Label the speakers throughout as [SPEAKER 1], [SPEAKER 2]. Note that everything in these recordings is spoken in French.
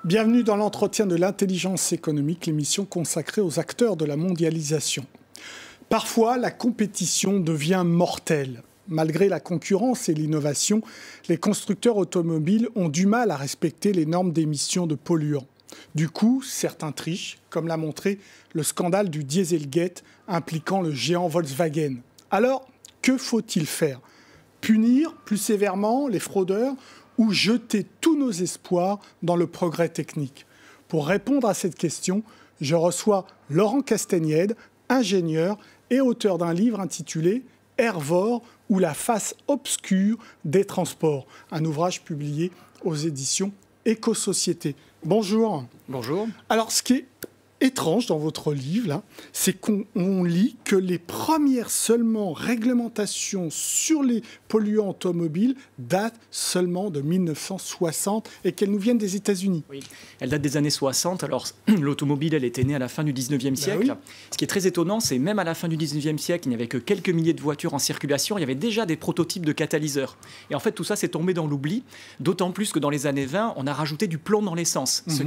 [SPEAKER 1] Bienvenue dans l'entretien de l'intelligence économique, l'émission consacrée aux acteurs de la mondialisation. Parfois, la compétition devient mortelle. Malgré la concurrence et l'innovation, les constructeurs automobiles ont du mal à respecter les normes d'émissions de polluants. Du coup, certains trichent, comme l'a montré le scandale du Dieselgate impliquant le géant Volkswagen. Alors, que faut-il faire? Punir plus sévèrement les fraudeurs ou jeter tous nos espoirs dans le progrès technique? Pour répondre à cette question, je reçois Laurent Castagnède, ingénieur et auteur d'un livre intitulé « Hervor ou la face obscure des transports », un ouvrage publié aux éditions Éco-Société. Bonjour.
[SPEAKER 2] Bonjour.
[SPEAKER 1] Alors, ce qui est étrange dans votre livre, là, c'est qu'on lit que les premières seulement réglementations sur les polluants automobiles datent seulement de 1960 et qu'elles nous viennent des États-Unis.
[SPEAKER 2] Oui, elles datent des années 60. Alors, l'automobile, elle était née à la fin du 19e siècle.
[SPEAKER 1] Ben oui.
[SPEAKER 2] Ce qui est très étonnant, c'est même à la fin du 19e siècle, il n'y avait que quelques milliers de voitures en circulation. Il y avait déjà des prototypes de catalyseurs. Et en fait, tout ça s'est tombé dans l'oubli, d'autant plus que dans les années 20, on a rajouté du plomb dans l'essence, ce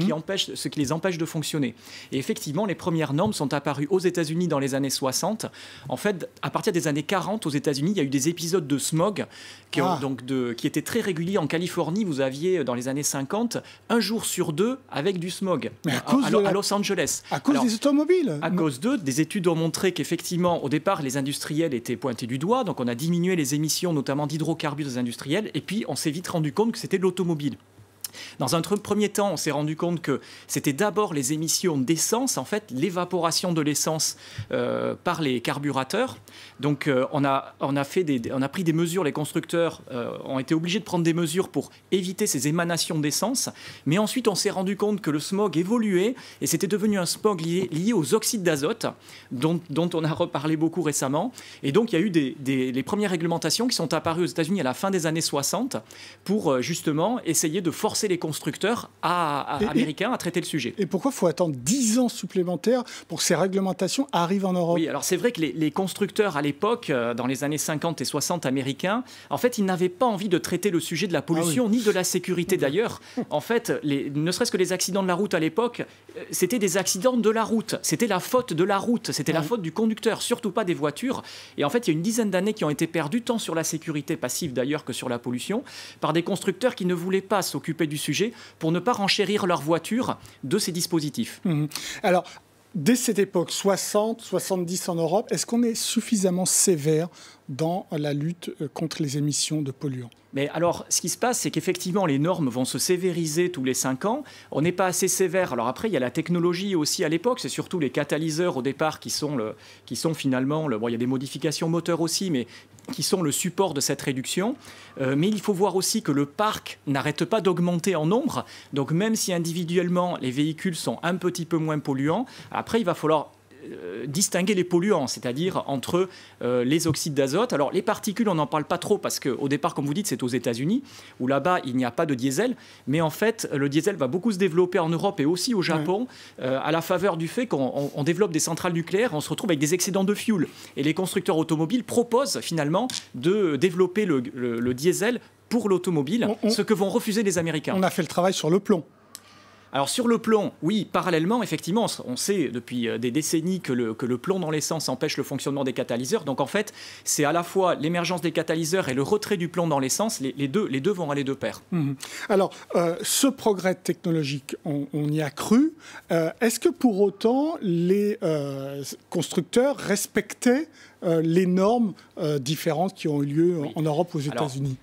[SPEAKER 2] qui les empêche de fonctionner. Et effectivement, les premières normes sont apparues aux États-Unis dans les années 60. En fait, à partir des années 40, aux États-Unis, il y a eu des épisodes de smog qui étaient très réguliers. En Californie, vous aviez, dans les années 50, un jour sur deux avec du smog à Los Angeles.
[SPEAKER 1] À cause des automobiles.
[SPEAKER 2] À cause d'eux, des études ont montré qu'effectivement, au départ, les industriels étaient pointés du doigt. Donc, on a diminué les émissions, notamment d'hydrocarbures des industriels. Et puis, on s'est vite rendu compte que c'était l'automobile. Dans un premier temps, on s'est rendu compte que c'était d'abord les émissions d'essence, en fait, l'évaporation de l'essence par les carburateurs. Donc, on a pris des mesures, les constructeurs ont été obligés de prendre des mesures pour éviter ces émanations d'essence. Mais ensuite, on s'est rendu compte que le smog évoluait et c'était devenu un smog lié aux oxydes d'azote, dont on a reparlé beaucoup récemment. Et donc, il y a eu les premières réglementations qui sont apparues aux États-Unis à la fin des années 60 pour justement essayer de forcer les constructeurs américains à traiter le sujet.
[SPEAKER 1] Et pourquoi il faut attendre 10 ans supplémentaires pour que ces réglementations arrivent en Europe?
[SPEAKER 2] Oui, alors c'est vrai que les constructeurs à l'époque, dans les années 50 et 60 américains, en fait, ils n'avaient pas envie de traiter le sujet de la pollution, ni de la sécurité d'ailleurs. En fait, ne serait-ce que les accidents de la route à l'époque, c'était des accidents de la route. C'était la faute de la route, c'était la faute du conducteur, surtout pas des voitures. Et en fait, il y a une dizaine d'années qui ont été perdues, tant sur la sécurité passive d'ailleurs que sur la pollution, par des constructeurs qui ne voulaient pas s'occuper du sujet pour ne pas renchérir leur voiture de ces dispositifs.
[SPEAKER 1] Alors, dès cette époque, 60, 70 en Europe, est-ce qu'on est suffisamment sévère dans la lutte contre les émissions de polluants?
[SPEAKER 2] Mais alors, ce qui se passe, c'est qu'effectivement, les normes vont se sévériser tous les 5 ans. On n'est pas assez sévère. Alors après, il y a la technologie aussi à l'époque. C'est surtout les catalyseurs au départ qui sont finalement... Bon, il y a des modifications moteurs aussi, mais qui sont le support de cette réduction. Mais il faut voir aussi que le parc n'arrête pas d'augmenter en nombre. Donc même si individuellement, les véhicules sont un petit peu moins polluants, après, il va falloir distinguer les polluants, c'est-à-dire entre les oxydes d'azote. Alors les particules, on n'en parle pas trop parce qu'au départ, comme vous dites, c'est aux États-Unis où là-bas, il n'y a pas de diesel. Mais en fait, le diesel va beaucoup se développer en Europe et aussi au Japon à la faveur du fait qu'on développe des centrales nucléaires. On se retrouve avec des excédents de fuel. Et les constructeurs automobiles proposent finalement de développer le diesel pour l'automobile, ce que vont refuser les Américains.
[SPEAKER 1] On a fait le travail sur le plomb.
[SPEAKER 2] Alors sur le plomb, oui, parallèlement, effectivement, on sait depuis des décennies que le plomb dans l'essence empêche le fonctionnement des catalyseurs. Donc en fait, c'est à la fois l'émergence des catalyseurs et le retrait du plomb dans l'essence. Les deux vont aller de pair.
[SPEAKER 1] Alors, ce progrès technologique, on y a cru. Est-ce que pour autant, les constructeurs respectaient les normes différentes qui ont eu lieu en Europe, aux États-Unis?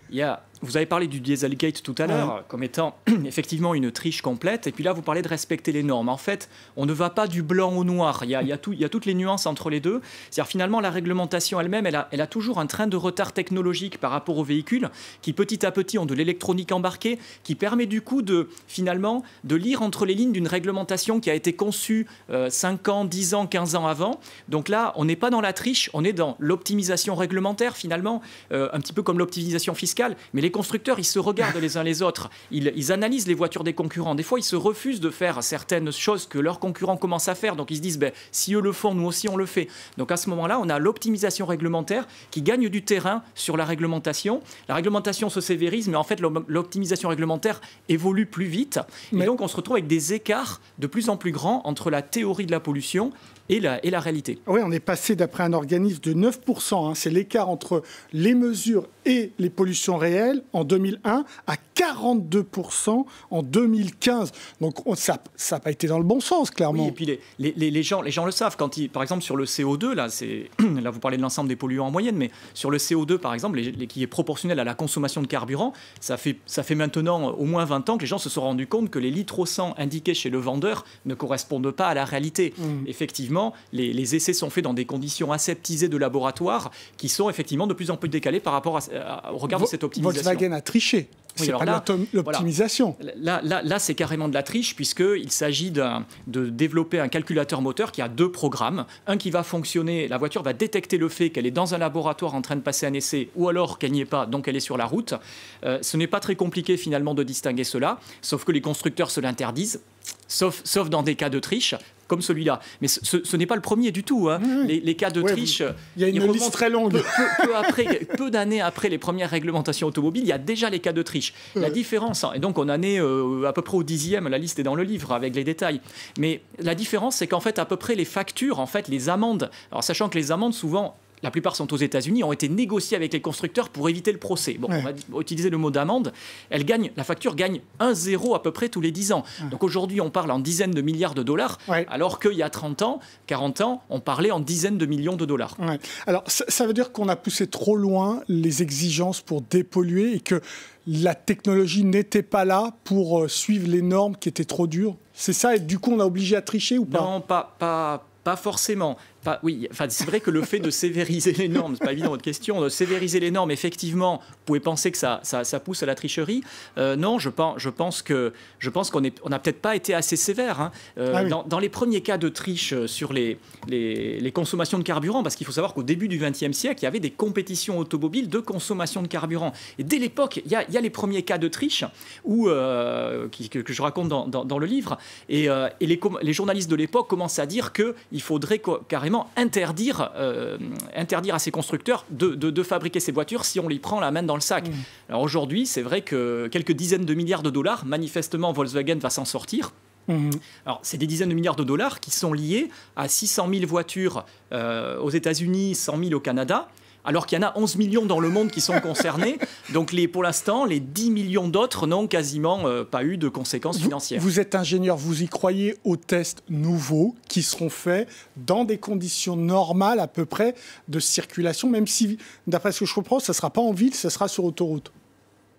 [SPEAKER 2] Vous avez parlé du Dieselgate tout à l'heure comme étant effectivement une triche complète. Et puis là, vous parlez de respecter les normes. En fait, on ne va pas du blanc au noir. Il y a toutes les nuances entre les deux. C'est-à-dire finalement, la réglementation elle-même, elle a toujours un train de retard technologique par rapport aux véhicules qui petit à petit ont de l'électronique embarquée qui permet du coup finalement de lire entre les lignes d'une réglementation qui a été conçue 5 ans, 10 ans, 15 ans avant. Donc là, on n'est pas dans la triche, on est dans l'optimisation réglementaire finalement, un petit peu comme l'optimisation fiscale. Mais les les constructeurs, ils se regardent les uns les autres, ils analysent les voitures des concurrents. Des fois, ils se refusent de faire certaines choses que leurs concurrents commencent à faire. Donc, ils se disent, si eux le font, nous aussi, on le fait. Donc, à ce moment-là, on a l'optimisation réglementaire qui gagne du terrain sur la réglementation. La réglementation se sévérise, mais en fait, l'optimisation réglementaire évolue plus vite. Et donc, on se retrouve avec des écarts de plus en plus grands entre la théorie de la pollution et la réalité.
[SPEAKER 1] Oui, on est passé, d'après un organisme, de 9%, c'est l'écart entre les mesures et les pollutions réelles en 2001, à 42% en 2015. Donc ça n'a pas été dans le bon sens, clairement.
[SPEAKER 2] Oui, et puis les gens le savent. Par exemple, sur le CO2, là vous parlez de l'ensemble des polluants en moyenne, mais sur le CO2, par exemple, qui est proportionnel à la consommation de carburant, ça fait maintenant au moins 20 ans que les gens se sont rendus compte que les litres au 100 indiqués chez le vendeur ne correspondent pas à la réalité. Effectivement, les essais sont faits dans des conditions aseptisées de laboratoire qui sont effectivement de plus en plus décalées par rapport au regard de cette optimisation.
[SPEAKER 1] Volkswagen a triché. C'est pas l'optimisation.
[SPEAKER 2] Voilà. Là, c'est carrément de la triche, puisqu'il s'agit de développer un calculateur moteur qui a 2 programmes. Un qui va fonctionner, la voiture va détecter le fait qu'elle est dans un laboratoire en train de passer un essai, ou alors qu'elle n'y est pas, donc elle est sur la route. Ce n'est pas très compliqué finalement de distinguer cela, sauf que les constructeurs se l'interdisent, sauf dans des cas de triche, comme celui-là. Mais ce n'est pas le premier du tout. Les cas de triche...
[SPEAKER 1] Il y a une liste très longue.
[SPEAKER 2] Peu d'années après les premières réglementations automobiles, il y a déjà les cas de triche. La différence, et donc on en est à peu près au 10e, la liste est dans le livre avec les détails, mais la différence, c'est qu'en fait, à peu près les factures, en fait, les amendes, alors sachant que les amendes, souvent... La plupart sont aux États-Unis, ont été négociées avec les constructeurs pour éviter le procès. On va utiliser le mot d'amende. La facture gagne 1,0 à peu près tous les 10 ans. Donc aujourd'hui, on parle en dizaines de milliards de dollars, alors qu'il y a 30 ans, 40 ans, on parlait en dizaines de millions de dollars.
[SPEAKER 1] Alors, ça veut dire qu'on a poussé trop loin les exigences pour dépolluer et que la technologie n'était pas là pour suivre les normes qui étaient trop dures. C'est ça, et du coup, on a obligé à tricher ou pas?
[SPEAKER 2] Non, pas forcément. C'est vrai que le fait de sévériser les normes, c'est pas évident votre question, de sévériser les normes, effectivement, vous pouvez penser que ça pousse à la tricherie. Non, je pense qu'on n'a peut-être pas été assez sévère. Dans les premiers cas de triche sur les consommations de carburant, parce qu'il faut savoir qu'au début du XXe siècle, il y avait des compétitions automobiles de consommation de carburant. Et dès l'époque, il y a les premiers cas de triche que je raconte dans le livre. Et les journalistes de l'époque commencent à dire qu'il faudrait carrément interdire à ces constructeurs de fabriquer ces voitures si on les prend la main dans le sac. Alors aujourd'hui, c'est vrai que quelques dizaines de milliards de dollars, manifestement Volkswagen va s'en sortir. Alors, c'est des dizaines de milliards de dollars qui sont liés à 600 000 voitures aux États-Unis, 100 000 au Canada, alors qu'il y en a 11 millions dans le monde qui sont concernés. Donc, pour l'instant, les 10 millions d'autres n'ont quasiment pas eu de conséquences financières.
[SPEAKER 1] Vous êtes ingénieur, vous y croyez aux tests nouveaux qui seront faits dans des conditions normales à peu près de circulation, même si, d'après ce que je comprends, ça ne sera pas en ville, ça sera sur autoroute?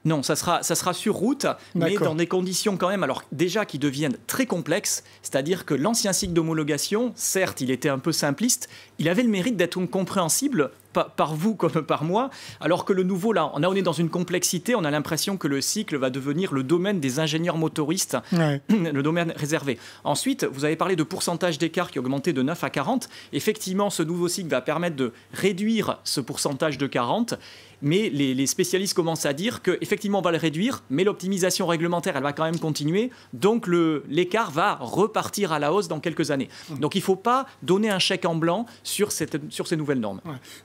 [SPEAKER 2] Non, ça sera sur route, mais dans des conditions quand même, alors déjà qui deviennent très complexes, c'est-à-dire que l'ancien cycle d'homologation, certes, il était un peu simpliste, il avait le mérite d'être compréhensible par vous comme par moi, alors que le nouveau, là, on est dans une complexité, on a l'impression que le cycle va devenir le domaine des ingénieurs motoristes, le domaine réservé. Ensuite, vous avez parlé de pourcentage d'écart qui a augmenté de 9 à 40. Effectivement, ce nouveau cycle va permettre de réduire ce pourcentage de 40, mais les spécialistes commencent à dire qu'effectivement, on va le réduire, mais l'optimisation réglementaire, elle va quand même continuer, donc l'écart va repartir à la hausse dans quelques années. Donc, il ne faut pas donner un chèque en blanc sur ces nouvelles normes.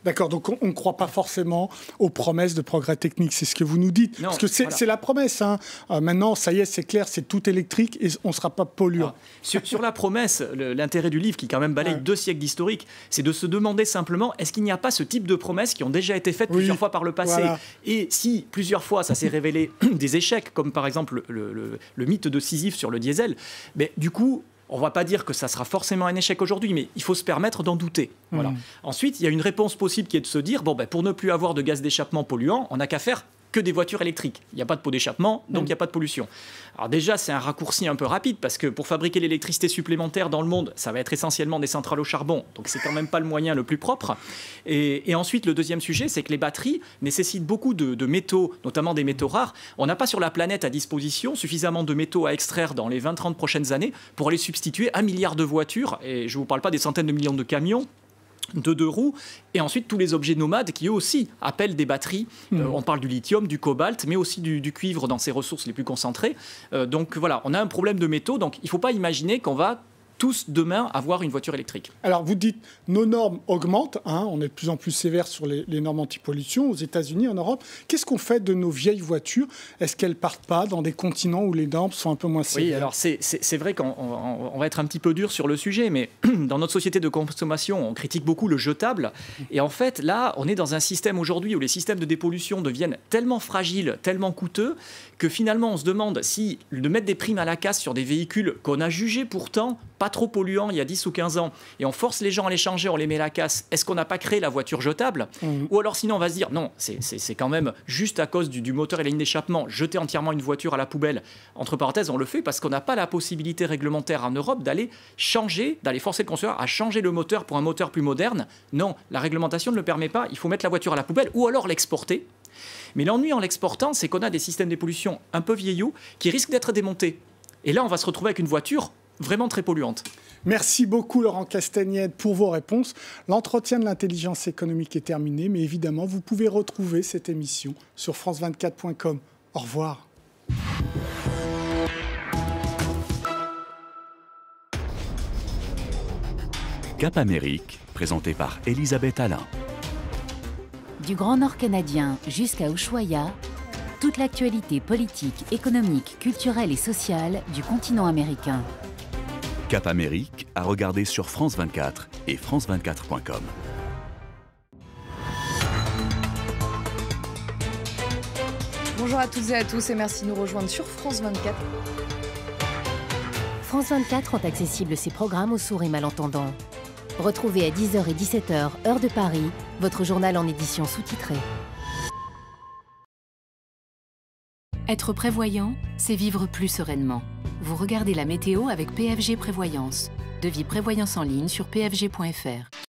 [SPEAKER 1] D'accord, donc on ne croit pas forcément aux promesses de progrès technique, c'est ce que vous nous dites. Non, parce que c'est la promesse. Maintenant, ça y est, c'est clair, c'est tout électrique et on ne sera pas polluant.
[SPEAKER 2] Sur la promesse, l'intérêt du livre, qui quand même balaye 2 siècles d'historique, c'est de se demander simplement, est-ce qu'il n'y a pas ce type de promesses qui ont déjà été faites plusieurs fois par le passé, et si plusieurs fois ça s'est révélé des échecs, comme par exemple le mythe de Sisyphe sur le diesel, mais du coup, on ne va pas dire que ça sera forcément un échec aujourd'hui, mais il faut se permettre d'en douter. Voilà. Ensuite, il y a une réponse possible qui est de se dire, pour ne plus avoir de gaz d'échappement polluant, on n'a qu'à faire que des voitures électriques. Il n'y a pas de pot d'échappement, donc il n'y a pas de pollution. Alors déjà, c'est un raccourci un peu rapide, parce que pour fabriquer l'électricité supplémentaire dans le monde, ça va être essentiellement des centrales au charbon, donc c'est quand même pas le moyen le plus propre. Et ensuite, le deuxième sujet, c'est que les batteries nécessitent beaucoup de métaux, notamment des métaux rares. On n'a pas sur la planète à disposition suffisamment de métaux à extraire dans les 20-30 prochaines années pour aller substituer 1 milliard de voitures, et je ne vous parle pas des centaines de millions de camions, de 2 roues, et ensuite tous les objets nomades qui eux aussi appellent des batteries. On parle du lithium, du cobalt, mais aussi du cuivre dans ses ressources les plus concentrées. Donc voilà, on a un problème de métaux, donc il ne faut pas imaginer qu'on va tous demain avoir une voiture électrique.
[SPEAKER 1] Alors vous dites, nos normes augmentent, on est de plus en plus sévère sur les normes anti-pollution aux États-Unis, en Europe. Qu'est-ce qu'on fait de nos vieilles voitures? Est-ce qu'elles partent pas dans des continents où les normes sont un peu moins sévères?
[SPEAKER 2] Oui, alors c'est vrai qu'on va être un petit peu dur sur le sujet, mais dans notre société de consommation, on critique beaucoup le jetable. Et en fait, là, on est dans un système aujourd'hui où les systèmes de dépollution deviennent tellement fragiles, tellement coûteux, que finalement on se demande si de mettre des primes à la casse sur des véhicules qu'on a jugés pourtant pas trop polluants il y a 10 ou 15 ans, et on force les gens à les changer, on les met à la casse, est-ce qu'on n'a pas créé la voiture jetable? Ou alors sinon on va se dire, non, c'est quand même juste à cause du moteur et la ligne d'échappement, jeter entièrement une voiture à la poubelle. Entre parenthèses, on le fait parce qu'on n'a pas la possibilité réglementaire en Europe d'aller forcer le constructeur à changer le moteur pour un moteur plus moderne. Non, la réglementation ne le permet pas, il faut mettre la voiture à la poubelle ou alors l'exporter. Mais l'ennui en l'exportant, c'est qu'on a des systèmes de pollution un peu vieillots qui risquent d'être démontés. Et là, on va se retrouver avec une voiture vraiment très polluante.
[SPEAKER 1] Merci beaucoup Laurent Castagnède pour vos réponses. L'entretien de l'intelligence économique est terminé, mais évidemment, vous pouvez retrouver cette émission sur france24.com. Au revoir.
[SPEAKER 3] Cap Amérique, présenté par Elisabeth Alain.
[SPEAKER 4] Du Grand Nord canadien jusqu'à Ushuaïa, toute l'actualité politique, économique, culturelle et sociale du continent américain.
[SPEAKER 3] Cap Amérique à regarder sur France 24 et france24.com.
[SPEAKER 5] Bonjour à toutes et à tous et merci de nous rejoindre sur France 24.
[SPEAKER 4] France 24 rend accessible ses programmes aux sourds et malentendants. Retrouvez à 10h et 17h, heure de Paris, votre journal en édition sous-titrée. Être prévoyant, c'est vivre plus sereinement. Vous regardez la météo avec PFG Prévoyance. Devis prévoyance en ligne sur pfg.fr.